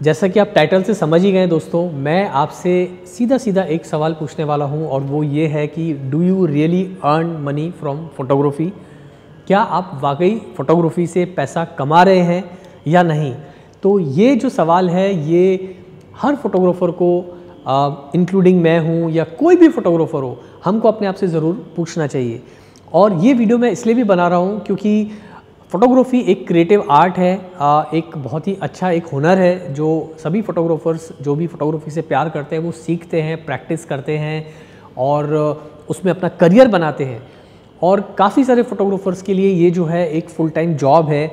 जैसा कि आप टाइटल से समझ ही गए दोस्तों, मैं आपसे सीधा सीधा एक सवाल पूछने वाला हूं और वो ये है कि do you really earn money from photography. क्या आप वाकई फ़ोटोग्राफी से पैसा कमा रहे हैं या नहीं। तो ये जो सवाल है ये हर फोटोग्राफ़र को इंक्लूडिंग मैं हूँ या कोई भी फोटोग्राफ़र हो, हमको अपने आप से ज़रूर पूछना चाहिए। और ये वीडियो मैं इसलिए भी बना रहा हूँ क्योंकि फ़ोटोग्राफ़ी एक क्रिएटिव आर्ट है, एक बहुत ही अच्छा एक हुनर है जो सभी फ़ोटोग्राफ़र्स जो भी फ़ोटोग्राफ़ी से प्यार करते हैं वो सीखते हैं, प्रैक्टिस करते हैं और उसमें अपना करियर बनाते हैं। और काफ़ी सारे फ़ोटोग्राफ़र्स के लिए ये जो है एक फुल टाइम जॉब है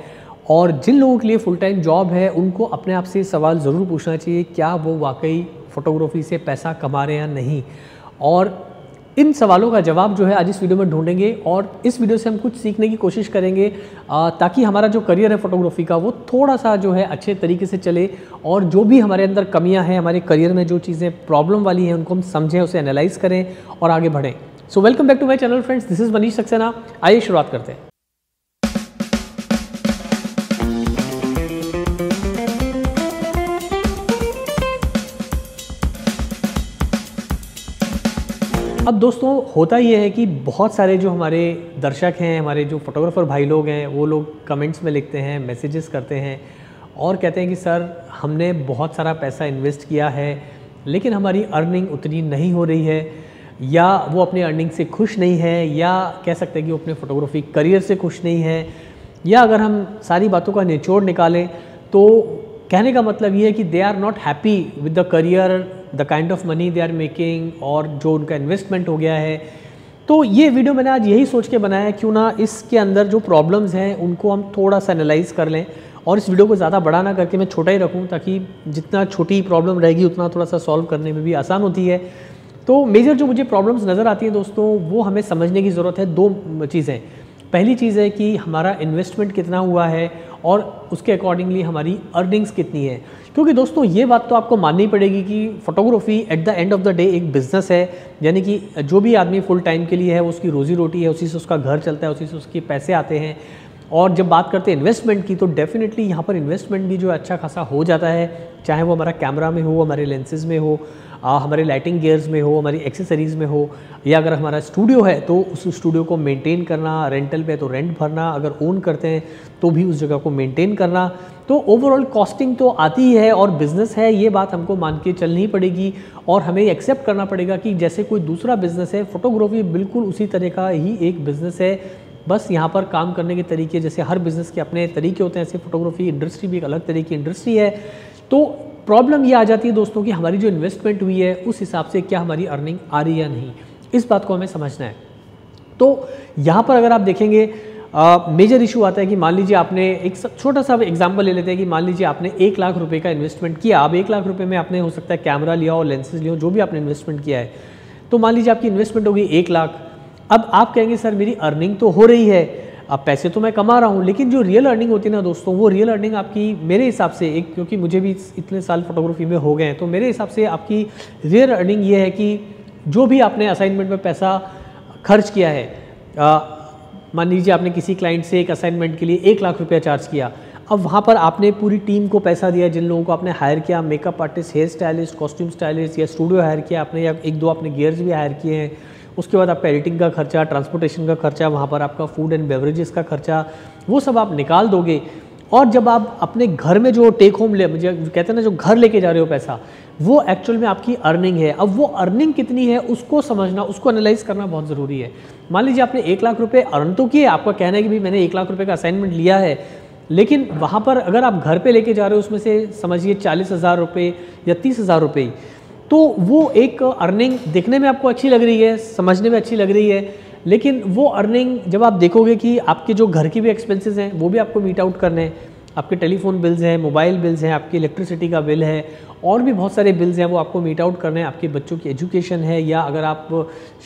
और जिन लोगों के लिए फुल टाइम जॉब है उनको अपने आप से सवाल ज़रूर पूछना चाहिए, क्या वो वाकई फ़ोटोग्राफ़ी से पैसा कमा रहे हैं या नहीं। और इन सवालों का जवाब जो है आज इस वीडियो में ढूंढेंगे और इस वीडियो से हम कुछ सीखने की कोशिश करेंगे ताकि हमारा जो करियर है फ़ोटोग्राफ़ी का वो थोड़ा सा जो है अच्छे तरीके से चले और जो भी हमारे अंदर कमियां हैं, हमारे करियर में जो चीज़ें प्रॉब्लम वाली हैं उनको हम समझें, उसे एनालाइज करें और आगे बढ़ें। So welcome back to my channel friends, this is Manish Saxena. आइए शुरुआत करते हैं। अब दोस्तों होता ये है कि बहुत सारे जो हमारे दर्शक हैं, हमारे जो फोटोग्राफ़र भाई लोग हैं, वो लोग कमेंट्स में लिखते हैं, मैसेजेस करते हैं और कहते हैं कि सर हमने बहुत सारा पैसा इन्वेस्ट किया है लेकिन हमारी अर्निंग उतनी नहीं हो रही है, या वो अपनी अर्निंग से खुश नहीं है, या कह सकते हैं कि वो अपने फ़ोटोग्राफी करियर से खुश नहीं है। या अगर हम सारी बातों का निचोड़ निकालें तो कहने का मतलब ये है कि they are not happy with the career, the kind of money they are making और जो उनका इन्वेस्टमेंट हो गया है। तो ये वीडियो मैंने आज यही सोच के बनाया है, क्यों ना इसके अंदर जो प्रॉब्लम्स हैं उनको हम थोड़ा सा एनालाइज कर लें और इस वीडियो को ज़्यादा बड़ा ना करके मैं छोटा ही रखूं ताकि जितना छोटी प्रॉब्लम रहेगी उतना थोड़ा सा सॉल्व करने में भी आसान होती है। तो मेजर जो मुझे प्रॉब्लम्स नज़र आती हैं दोस्तों वो हमें समझने की ज़रूरत है। दो चीज़ें, पहली चीज़ है कि हमारा इन्वेस्टमेंट कितना हुआ है और उसके अकॉर्डिंगली हमारी अर्निंग्स कितनी है। क्योंकि दोस्तों ये बात तो आपको माननी पड़ेगी कि photography at the end of the day एक बिज़नेस है, यानी कि जो भी आदमी फुल टाइम के लिए है उसकी रोज़ी रोटी है, उसी से उसका घर चलता है, उसी से उसके पैसे आते हैं। और जब बात करते हैं इन्वेस्टमेंट की तो डेफिनेटली यहाँ पर इन्वेस्टमेंट भी जो अच्छा खासा हो जाता है, चाहे वो हमारा कैमरा में हो, हमारे लेंसेज में हो, हमारे लाइटिंग गियर्स में हो, हमारी एक्सेसरीज़ में हो, या अगर हमारा स्टूडियो है तो उस स्टूडियो को मेंटेन करना, रेंटल पे तो रेंट भरना, अगर ओन करते हैं तो भी उस जगह को मेंटेन करना। तो ओवरऑल कॉस्टिंग तो आती ही है और बिज़नेस है, ये बात हमको मान के चलनी पड़ेगी और हमें एक्सेप्ट करना पड़ेगा कि जैसे कोई दूसरा बिज़नेस है, फ़ोटोग्राफी बिल्कुल उसी तरह का ही एक बिज़नेस है। बस यहाँ पर काम करने के तरीके, जैसे हर बिज़नेस के अपने तरीके होते हैं, ऐसे फ़ोटोग्राफी इंडस्ट्री भी एक अलग तरह की इंडस्ट्री है। तो प्रॉब्लम ये आ जाती है दोस्तों कि हमारी जो इन्वेस्टमेंट हुई है उस हिसाब से क्या हमारी अर्निंग आ रही है या नहीं, इस बात को हमें समझना है। तो यहाँ पर अगर आप देखेंगे मेजर इशू आता है कि मान लीजिए आपने एक छोटा सा एग्जांपल ले लेते हैं कि मान लीजिए आपने 1 लाख रुपए का इन्वेस्टमेंट किया। अब 1 लाख रुपए में आपने हो सकता है कैमरा लिया और लेंसेज लिया, जो भी आपने इन्वेस्टमेंट किया है। तो मान लीजिए आपकी इन्वेस्टमेंट होगी 1 लाख। अब आप कहेंगे सर मेरी अर्निंग तो हो रही है, अब पैसे तो मैं कमा रहा हूँ, लेकिन जो रियल अर्निंग होती है ना दोस्तों, वो रियल अर्निंग आपकी मेरे हिसाब से एक, क्योंकि मुझे भी इतने साल फोटोग्राफी में हो गए हैं, तो मेरे हिसाब से आपकी रियल अर्निंग ये है कि जो भी आपने असाइनमेंट में पैसा खर्च किया है, मान लीजिए आपने किसी क्लाइंट से एक असाइनमेंट के लिए 1 लाख रुपया चार्ज किया। अब वहाँ पर आपने पूरी टीम को पैसा दिया, जिन लोगों को आपने हायर किया, makeup artist, hair stylist, costume stylist, या स्टूडियो हायर किया आपने, या 1-2 आपने गियर्स भी हायर किए हैं। उसके बाद आपका एडिटिंग का खर्चा, ट्रांसपोर्टेशन का खर्चा, वहाँ पर आपका फूड एंड बेवरेजेस का खर्चा, वो सब आप निकाल दोगे। और जब आप अपने घर में जो टेक होम मुझे कहते हैं ना, जो घर लेके जा रहे हो पैसा, वो एक्चुअल में आपकी अर्निंग है। अब वो अर्निंग कितनी है उसको समझना, उसको एनालाइज करना बहुत ज़रूरी है। मान लीजिए आपने 1 लाख रुपये अर्न तो किए, आपका कहना है कि भाई मैंने 1 लाख रुपये का असाइनमेंट लिया है, लेकिन वहाँ पर अगर आप घर पे लेके जा रहे हो उसमें से समझिए 40,000 रुपये या 30,000 रुपये, तो वो एक अर्निंग देखने में आपको अच्छी लग रही है, समझने में अच्छी लग रही है, लेकिन वो अर्निंग जब आप देखोगे कि आपके जो घर की भी एक्सपेंसेस हैं वो भी आपको मीट आउट करने हैं, आपके टेलीफोन बिल्स हैं, मोबाइल बिल्स हैं, आपकी इलेक्ट्रिसिटी का बिल है और भी बहुत सारे बिल्स हैं वो आपको मीट आउट करने हैं, आपके बच्चों की एजुकेशन है, या अगर आप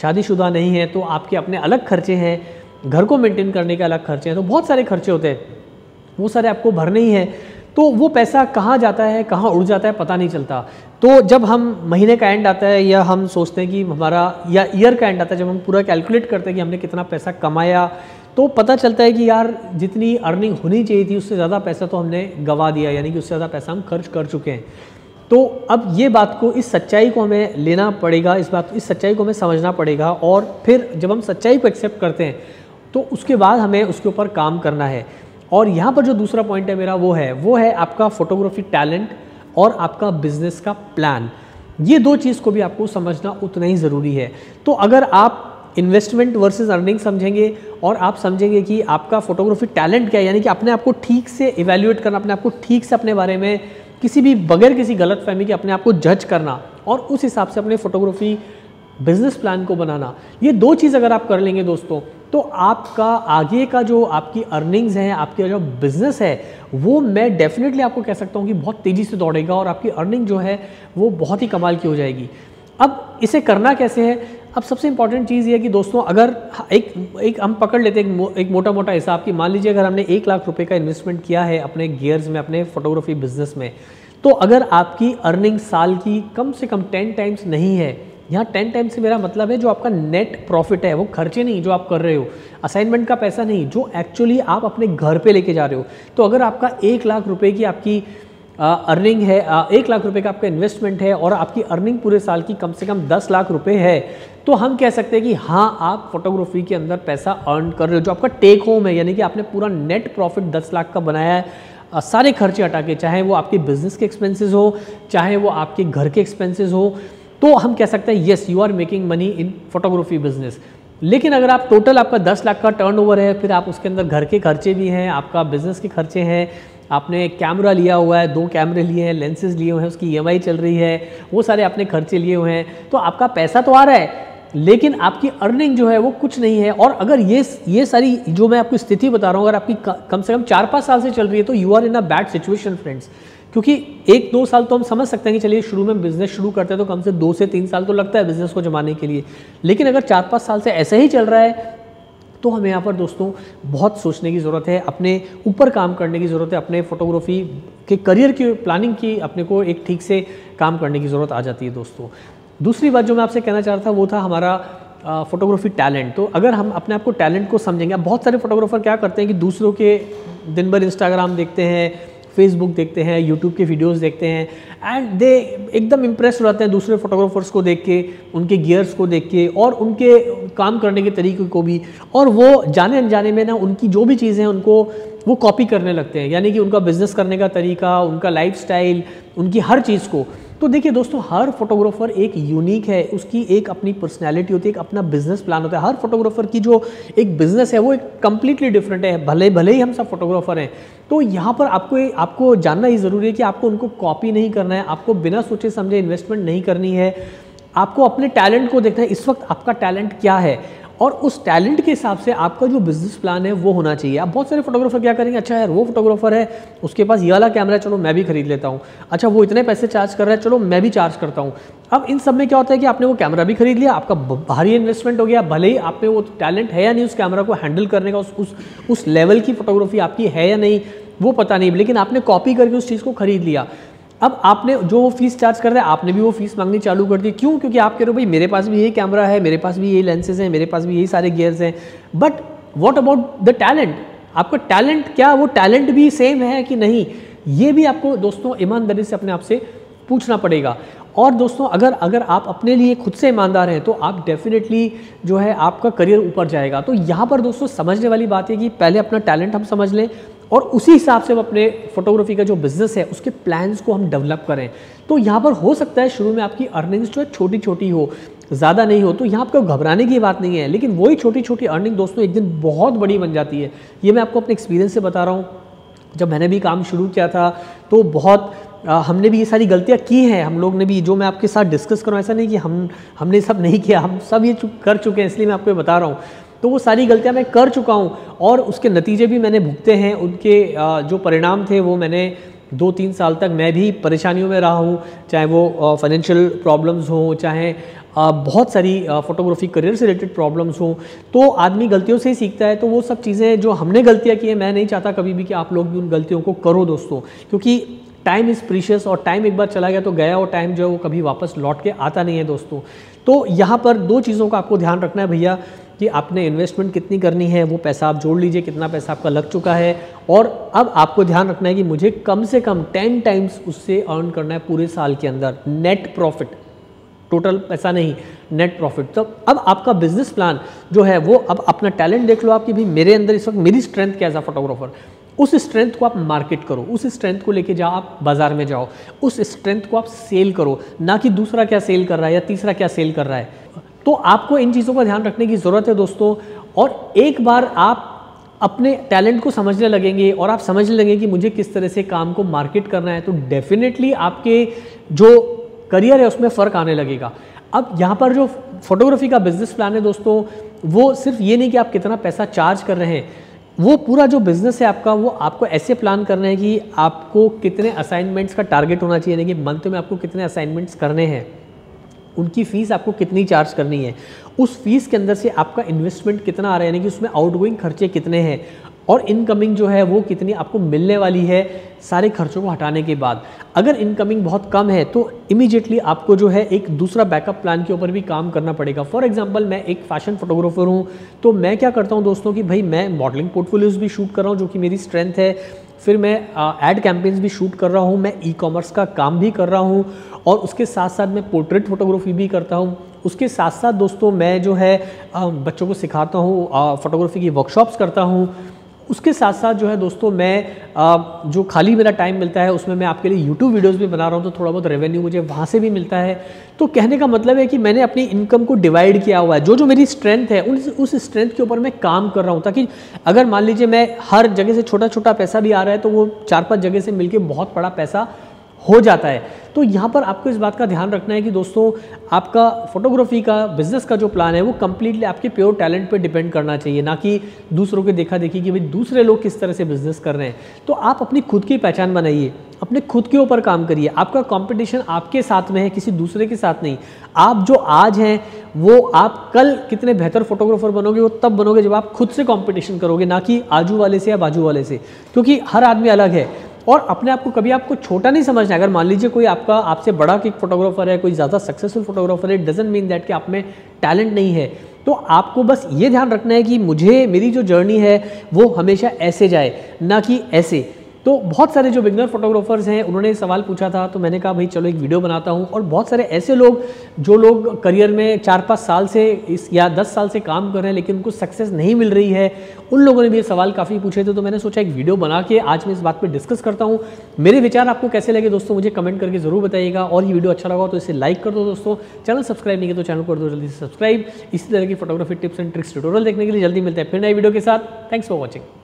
शादीशुदा नहीं हैं तो आपके अपने अलग खर्चे हैं, घर को मेंटेन करने के अलग खर्चे हैं। तो बहुत सारे खर्चे होते हैं, वो सारे आपको भरने ही हैं। तो वो पैसा कहाँ जाता है, कहाँ उड़ जाता है, पता नहीं चलता। तो जब हम महीने का एंड आता है या हम सोचते हैं कि हमारा, या ईयर का एंड आता है, जब हम पूरा कैलकुलेट करते हैं कि हमने कितना पैसा कमाया, तो पता चलता है कि यार जितनी अर्निंग होनी चाहिए थी उससे ज़्यादा पैसा तो हमने गंवा दिया, यानी कि उससे ज़्यादा पैसा हम खर्च कर चुके हैं। तो अब ये बात को, इस सच्चाई को हमें लेना पड़ेगा, इस सच्चाई को हमें समझना पड़ेगा, और फिर जब हम सच्चाई को एक्सेप्ट करते हैं तो उसके बाद हमें उसके ऊपर काम करना है। और यहाँ पर जो दूसरा पॉइंट है मेरा वो है आपका फोटोग्राफी टैलेंट और आपका बिजनेस का प्लान। ये दो चीज़ को भी आपको समझना उतना ही ज़रूरी है। तो अगर आप इन्वेस्टमेंट वर्सेस अर्निंग समझेंगे और आप समझेंगे कि आपका फोटोग्राफी टैलेंट क्या है, यानी कि अपने आप को ठीक से इवैल्यूएट करना, अपने आप को ठीक से अपने बारे में किसी भी बगैर किसी गलत फहमी के अपने आप को जज करना और उस हिसाब से अपने फोटोग्राफी बिजनेस प्लान को बनाना, ये दो चीज़ अगर आप कर लेंगे दोस्तों, तो आपका आगे का जो आपकी अर्निंग्स हैं, आपका जो बिजनेस है, वो मैं डेफिनेटली आपको कह सकता हूँ कि बहुत तेज़ी से दौड़ेगा और आपकी अर्निंग जो है वो बहुत ही कमाल की हो जाएगी। अब इसे करना कैसे है? अब सबसे इंपॉर्टेंट चीज़ ये है कि दोस्तों, अगर एक हम पकड़ लेते हैं एक मोटा मोटा हिसाब की, मान लीजिए अगर हमने 1 लाख रुपए का इन्वेस्टमेंट किया है अपने गियर्स में, अपने फोटोग्राफी बिजनेस में, तो अगर आपकी अर्निंग साल की कम से कम 10 टाइम्स नहीं है, यहाँ 10 टाइम्स से मेरा मतलब है जो आपका नेट प्रॉफिट है, वो खर्चे नहीं जो आप कर रहे हो, असाइनमेंट का पैसा नहीं, जो एक्चुअली आप अपने घर पे लेके जा रहे हो। तो अगर आपका 1 लाख रुपए की आपकी अर्निंग है, 1 लाख रुपए का आपका इन्वेस्टमेंट है और आपकी अर्निंग पूरे साल की कम से कम 10 लाख रुपए है, तो हम कह सकते हैं कि हाँ, आप फोटोग्राफी के अंदर पैसा अर्न कर रहे हो। जो आपका टेक होम है, यानी कि आपने पूरा नेट प्रॉफिट 10 लाख का बनाया है, सारे खर्चे हटा के, चाहे वो आपके बिजनेस के एक्सपेंसेस हो, चाहे वो आपके घर के एक्सपेंसेस हो, तो हम कह सकते हैं yes, you are making money in photography business. लेकिन अगर आप टोटल आपका 10 लाख का टर्नओवर है, फिर आप उसके अंदर घर के खर्चे भी हैं, आपका बिजनेस के खर्चे हैं, आपने कैमरा लिया हुआ है, 2 कैमरे लिए हैं, लेंसेज लिए हुए हैं, उसकी EMI चल रही है, वो सारे आपने खर्चे लिए हुए हैं, तो आपका पैसा तो आ रहा है लेकिन आपकी अर्निंग जो है वो कुछ नहीं है। और अगर ये सारी जो मैं आपको स्थिति बता रहा हूँ अगर आपकी कम से कम 4-5 साल से चल रही है, तो you are in a bad situation friends. क्योंकि 1-2 साल तो हम समझ सकते हैं कि चलिए शुरू में बिजनेस शुरू करते हैं तो कम से 2 से 3 साल तो लगता है बिजनेस को जमाने के लिए, लेकिन अगर 4-5 साल से ऐसे ही चल रहा है तो हमें यहाँ पर दोस्तों बहुत सोचने की ज़रूरत है, अपने ऊपर काम करने की ज़रूरत है, अपने फोटोग्राफी के करियर की प्लानिंग की अपने को एक ठीक से काम करने की ज़रूरत आ जाती है दोस्तों। दूसरी बात जो मैं आपसे कहना चाह रहा था वो था हमारा फोटोग्राफी टैलेंट। तो अगर हम अपने आप को टैलेंट को समझेंगे, बहुत सारे फोटोग्राफर क्या करते हैं कि दूसरों के दिन भर इंस्टाग्राम देखते हैं, फेसबुक देखते हैं, यूट्यूब के वीडियोस देखते हैं एंड दे एकदम इम्प्रेस हो जाते हैं दूसरे फोटोग्राफर्स को देख के, उनके गियर्स को देख के और उनके काम करने के तरीके को भी, और वो जाने अनजाने में ना उनकी जो भी चीज़ें हैं उनको वो कॉपी करने लगते हैं, यानी कि उनका बिजनेस करने का तरीका, उनका लाइफस्टाइल, उनकी हर चीज़ को। तो देखिए दोस्तों, हर फोटोग्राफर एक यूनिक है, उसकी एक अपनी पर्सनैलिटी होती है, एक अपना बिजनेस प्लान होता है। हर फोटोग्राफर की जो एक बिजनेस है वो एक कम्प्लीटली डिफरेंट है, भले ही हम सब फोटोग्राफर हैं। तो यहाँ पर आपको जानना ही ज़रूरी है कि आपको उनको कॉपी नहीं करना है, आपको बिना सोचे समझे इन्वेस्टमेंट नहीं करनी है, आपको अपने टैलेंट को देखना है, इस वक्त आपका टैलेंट क्या है और उस टैलेंट के हिसाब से आपका जो बिजनेस प्लान है वो होना चाहिए। अब बहुत सारे फोटोग्राफर क्या करेंगे, अच्छा यार वो फोटोग्राफर है, उसके पास ये वाला कैमरा है, चलो मैं भी खरीद लेता हूँ, अच्छा वो इतने पैसे चार्ज कर रहा है, चलो मैं भी चार्ज करता हूँ। अब इन सब में क्या होता है कि आपने वो कैमरा भी खरीद लिया, आपका भारी इन्वेस्टमेंट हो गया, भले ही आप में वो टैलेंट है या नहीं उस कैमरा को हैंडल करने का, उस लेवल की फोटोग्राफी आपकी है या नहीं वो पता नहीं, लेकिन आपने कॉपी करके उस चीज़ को खरीद लिया। अब आपने जो वो फीस चार्ज कर रहे हैं आपने भी वो फीस मांगनी चालू कर दी। क्यों? क्योंकि आप कह रहे हो भाई मेरे पास भी यही कैमरा है, मेरे पास भी यही लेंसेज हैं, मेरे पास भी यही सारे गियर्स हैं, but what about the talent? आपका टैलेंट क्या वो टैलेंट भी सेम है कि नहीं, ये भी आपको दोस्तों ईमानदारी से अपने आप से पूछना पड़ेगा। और दोस्तों अगर आप अपने लिए खुद से ईमानदार हैं तो आप डेफिनेटली जो है आपका करियर ऊपर जाएगा। तो यहाँ पर दोस्तों समझने वाली बात है कि पहले अपना टैलेंट हम समझ लें और उसी हिसाब से हम अपने फोटोग्राफी का जो बिजनेस है उसके प्लान्स को हम डेवलप करें। तो यहाँ पर हो सकता है शुरू में आपकी अर्निंग्स जो है छोटी छोटी हो, ज़्यादा नहीं हो, तो यहाँ आपको घबराने की बात नहीं है, लेकिन वही छोटी छोटी अर्निंग दोस्तों एक दिन बहुत बड़ी बन जाती है। ये मैं आपको अपने एक्सपीरियंस से बता रहा हूँ, जब मैंने भी काम शुरू किया था तो बहुत हमने भी ये सारी गलतियाँ की हैं, हम लोग ने भी, जो मैं आपके साथ डिस्कस करूँ, ऐसा नहीं कि हमने सब नहीं किया, हम सब ये कर चुके हैं, इसलिए मैं आपको बता रहा हूँ। तो वो सारी गलतियाँ मैं कर चुका हूँ और उसके नतीजे भी मैंने भुगते हैं, उनके जो परिणाम थे वो मैंने 2-3 साल तक मैं भी परेशानियों में रहा हूँ, चाहे वो फाइनेंशियल प्रॉब्लम्स हों, चाहे बहुत सारी फोटोग्राफी करियर से रिलेटेड प्रॉब्लम्स हों। तो आदमी गलतियों से ही सीखता है। तो वो सब चीज़ें जो हमने गलतियाँ की हैं, मैं नहीं चाहता कभी भी कि आप लोग भी उन गलतियों को करो दोस्तों, क्योंकि टाइम इज़ प्रीशियस और टाइम एक बार चला गया तो गया, और टाइम जो है वो कभी वापस लौट के आता नहीं है दोस्तों। तो यहाँ पर 2 चीज़ों का आपको ध्यान रखना है भैया कि आपने इन्वेस्टमेंट कितनी करनी है, वो पैसा आप जोड़ लीजिए, कितना पैसा आपका लग चुका है, और अब आपको ध्यान रखना है कि मुझे कम से कम 10 टाइम्स उससे अर्न करना है पूरे साल के अंदर, नेट प्रॉफिट, टोटल पैसा नहीं, नेट प्रॉफिट। तो अब आपका बिजनेस प्लान जो है वो, अब अपना टैलेंट देख लो आप कि भाई मेरे अंदर इस वक्त मेरी स्ट्रेंथ क्या है एज अ फोटोग्राफर, उस स्ट्रेंथ को आप मार्केट करो, उस स्ट्रेंथ को लेके जाओ, आप बाजार में जाओ, उस स्ट्रेंथ को आप सेल करो, ना कि दूसरा क्या सेल कर रहा है या तीसरा क्या सेल कर रहा है। तो आपको इन चीज़ों का ध्यान रखने की ज़रूरत है दोस्तों। और एक बार आप अपने टैलेंट को समझने लगेंगे और आप समझने लगेंगे कि मुझे किस तरह से काम को मार्केट करना है, तो डेफिनेटली आपके जो करियर है उसमें फ़र्क आने लगेगा। अब यहाँ पर जो फोटोग्राफी का बिजनेस प्लान है दोस्तों, वो सिर्फ ये नहीं कि आप कितना पैसा चार्ज कर रहे हैं, वो पूरा जो बिज़नेस है आपका, वो आपको ऐसे प्लान करना है कि आपको कितने असाइनमेंट्स का टारगेट होना चाहिए, यानी कि मंथ में आपको कितने असाइनमेंट्स करने हैं, उनकी फ़ीस आपको कितनी चार्ज करनी है, उस फीस के अंदर से आपका इन्वेस्टमेंट कितना आ रहा है, यानी कि उसमें आउटगोइंग खर्चे कितने हैं और इनकमिंग जो है वो कितनी आपको मिलने वाली है सारे खर्चों को हटाने के बाद। अगर इनकमिंग बहुत कम है तो इमीडिएटली आपको जो है एक दूसरा बैकअप प्लान के ऊपर भी काम करना पड़ेगा। फॉर एग्जांपल मैं एक फैशन फोटोग्राफर हूँ, तो मैं क्या करता हूँ दोस्तों कि भाई मैं मॉडलिंग पोर्टफोलियोज भी शूट कर रहा हूँ जो कि मेरी स्ट्रेंथ है, फिर मैं एड कैंपेन्स भी शूट कर रहा हूँ, मैं ई-कॉमर्स का काम भी कर रहा हूँ और उसके साथ साथ मैं पोर्ट्रेट फोटोग्राफी भी करता हूँ। उसके साथ साथ दोस्तों मैं जो है बच्चों को सिखाता हूँ, फोटोग्राफी की वर्कशॉप्स करता हूँ। उसके साथ साथ जो है दोस्तों मैं जो खाली मेरा टाइम मिलता है उसमें मैं आपके लिए यूट्यूब वीडियोस भी बना रहा हूँ, तो थोड़ा बहुत रेवेन्यू मुझे वहाँ से भी मिलता है। तो कहने का मतलब है कि मैंने अपनी इनकम को डिवाइड किया हुआ है, जो जो मेरी स्ट्रेंथ है उस स्ट्रेंथ के ऊपर मैं काम कर रहा हूँ, ताकि अगर मान लीजिए मैं हर जगह से छोटा छोटा पैसा भी आ रहा है तो वो 4-5 जगह से मिलके बहुत बड़ा पैसा हो जाता है। तो यहाँ पर आपको इस बात का ध्यान रखना है कि दोस्तों आपका फोटोग्राफी का बिजनेस का जो प्लान है वो कम्प्लीटली आपके प्योर टैलेंट पे डिपेंड करना चाहिए, ना कि दूसरों के देखा देखी कि भाई दूसरे लोग किस तरह से बिजनेस कर रहे हैं। तो आप अपनी खुद की पहचान बनाइए, अपने खुद के ऊपर काम करिए। आपका कंपटीशन आपके साथ में है, किसी दूसरे के साथ नहीं। आप जो आज हैं वो आप कल कितने बेहतर फोटोग्राफर बनोगे वो तब बनोगे जब आप खुद से कंपटीशन करोगे, ना कि आजू वाले से या बाजू वाले से, क्योंकि हर आदमी अलग है। और अपने आप को कभी आपको छोटा नहीं समझना है। अगर मान लीजिए कोई आपका आपसे बड़ा एक फोटोग्राफर है, कोई ज़्यादा सक्सेसफुल फोटोग्राफर है, डजंट मीन दैट कि आप में टैलेंट नहीं है। तो आपको बस ये ध्यान रखना है कि मेरी जो जर्नी है वो हमेशा ऐसे जाए, ना कि ऐसे। तो बहुत सारे जो बिगनर फोटोग्राफर्स हैं उन्होंने सवाल पूछा था, तो मैंने कहा भाई चलो एक वीडियो बनाता हूं। और बहुत सारे ऐसे लोग जो लोग करियर में 4-5 साल से या 10 साल से काम कर रहे हैं लेकिन उनको सक्सेस नहीं मिल रही है, उन लोगों ने भी ये सवाल काफ़ी पूछे थे। तो मैंने सोचा एक वीडियो बना के आज मैं इस बात पर डिस्कस करता हूँ। मेरे विचार आपको कैसे लगे दोस्तों मुझे कमेंट करके ज़रूर बताइएगा। और ये वीडियो अच्छा लगा तो इसे लाइक कर दो दोस्तों। चैनल सब्सक्राइब नहीं किया तो चैनल कर दो जल्दी से सब्सक्राइब। इसी तरह की photography tips and tricks tutorial देखने के लिए जल्दी मिलते हैं फिर नई वीडियो के साथ। Thanks for watching.